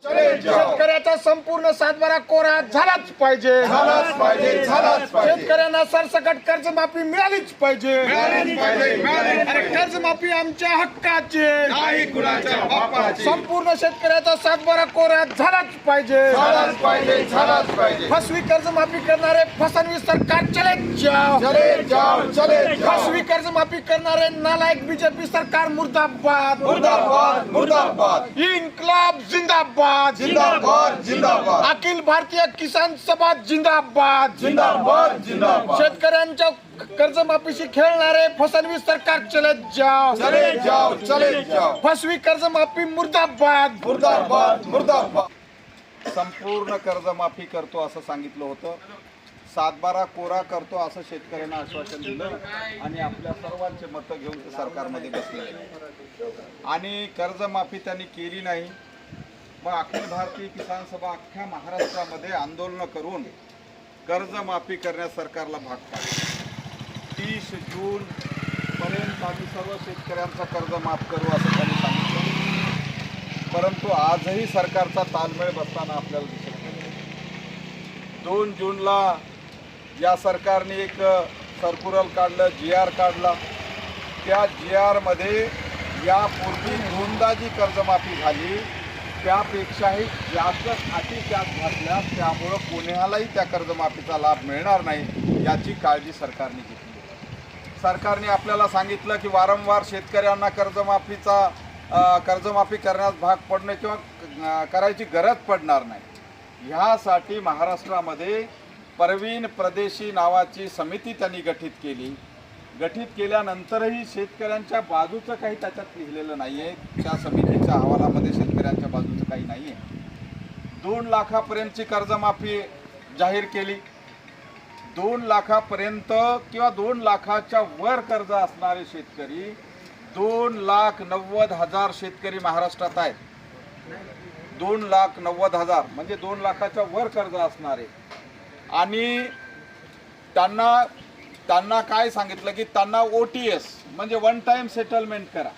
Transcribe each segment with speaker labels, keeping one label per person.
Speaker 1: शेतकऱ्याचा संपूर्ण सातबारा कोरा झालाच पाहिजे, शेतकऱ्यांना सरसकट कर्जमाफी मिळालीच पाहिजे। अरे कर्जमाफी आमच्या हक्काची नाही, कुणाच्या बापाची। संपूर्ण शेतकऱ्याचा सातबारा कोरा झालाच पाहिजे, फसवी कर्जमाफी करणारे फसवणूक सरकार चले जाओ, फसवी कर्जमाफी करणारे नालायक बीजेपी सरकार मुर्दाबाद, इन्कलाब जिंदाबाद, अखिल भारतीय किसान सभा जिंदाबाद, शेतकऱ्यांच्या कर्जमाफीशी खेळणारे फसवणूक सरकार चले जाओ, फसवी कर्जमाफी मुर्दाबाद।
Speaker 2: संपूर्ण कर्जमाफी करतो असं सांगितलं होतं, सातबारा कोरा करतो असं शेतकऱ्यांना आश्वासन दिलं आणि आपल्या सर्वांचे मतं घेऊन ते सरकारमध्ये बसले आणि कर्जमाफी त्यांनी केली नाही। मग अखिल भारतीय किसान सभा अख्ख्या महाराष्ट्रामध्ये आंदोलन करून कर्जमाफी करण्यास सरकारला भाग पाडले। 30 जून पर्यंत आम्ही सर्व शेतकऱ्यांचं कर्ज माफ करू असं त्यांनी सांगितलं, परंतु आजही सरकारचा ताळमेळ बसताना आपल्याला दिसत नाही। 2 जूनला या सरकारने एक सर्क्युलर काढलं, GR काढला। त्या GR मध्ये यापूर्वी दोनदा जी कर्जमाफी झाली त्यापेक्षाही जास्त अटी त्यात घातल्या, त्यामुळं कोणालाही त्या कर्जमाफीचा लाभ मिळणार नाही याची काळजी सरकारने घेतली। सरकारने आपल्याला सांगितलं की वारंवार शेतकऱ्यांना कर्जमाफी करण्यास भाग पडणे किंवा करायची गरज पडणार नाही। ह्यासाठी महाराष्ट्रामध्ये परवीन प्रदेशी नावाची समिती त्यांनी गठीत केली। गठीत केल्यानंतरही शेतकऱ्यांच्या बाजूचं काही त्याच्यात लिहिलेलं नाही आहे, त्या समितीच्या अहवालामध्ये शेतकऱ्यांच्या बाजूचं काही नाही आहे। 2 लाखापर्यंतची कर्जमाफी जाहीर केली। 2 लाखापर्यंत किंवा 2 लाखाच्या वर कर्ज असणारे शेतकरी 2,90,000 शेतकरी महाराष्ट्रात आहेत। 2,90,000 म्हणजे 2 लाखाच्या वर कर्ज असणारे आणि त्यांना काय सांगितलं की त्यांना OTS म्हणजे वन टाइम सेटलमेंट करा,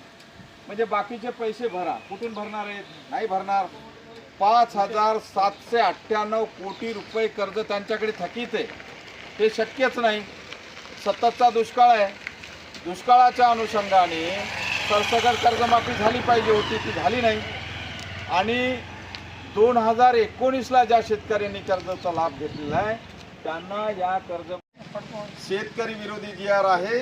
Speaker 2: म्हणजे बाकीचे पैसे भरा। कुठून भरणार आहेत? नाही भरणार। 5,798 कोटी रुपये कर्ज त्यांच्याकडे थकीत आहे, ते शक्यच नाही। सततचा दुष्काळ आहे, दुष्काळाच्या अनुषंगाने सरसकट कर्जमाफी झाली पाहिजे होती, ती झाली नाही। आणि 2019ला ज्या शेतकऱ्यांनी कर्जाचा लाभ घेतलेला आहे त्यांना या कर्ज शेतकरी विरोधी GR आहे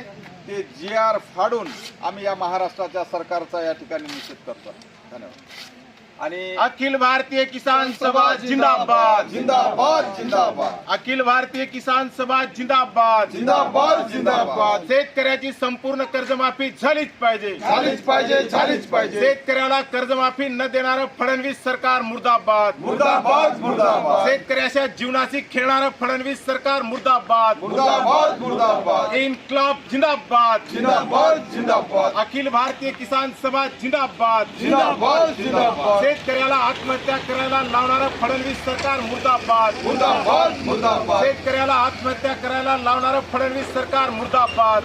Speaker 2: ते GR फाडून आम्ही या महाराष्ट्राच्या सरकारचा या ठिकाणी निषेध करतो। धन्यवाद। आणि
Speaker 1: अखिल भारतीय किसान सभा जिंदाबाद, अखिल भारतीय किसान सभा जिंदाबाद, शेतकऱ्याची संपूर्ण कर्जमाफी झालीच पाहिजे, शेतकऱ्याला कर्जमाफी न देणारं फडणवीस सरकार मुर्दाबाद, शेतकऱ्याच्या जीवनाशी खेळणारं फडणवीस सरकार मुर्दाबाद, इन्कलाब जिंदाबाद, अखिल भारतीय किसान सभा जिंदाबाद, शेतकऱ्याला आत्महत्या करायला लावणारं फडणवीस सरकार मुर्दाबाद, शेतकऱ्याला आत्महत्या करायला लावणारं फडणवीस सरकार मुर्दाबाद।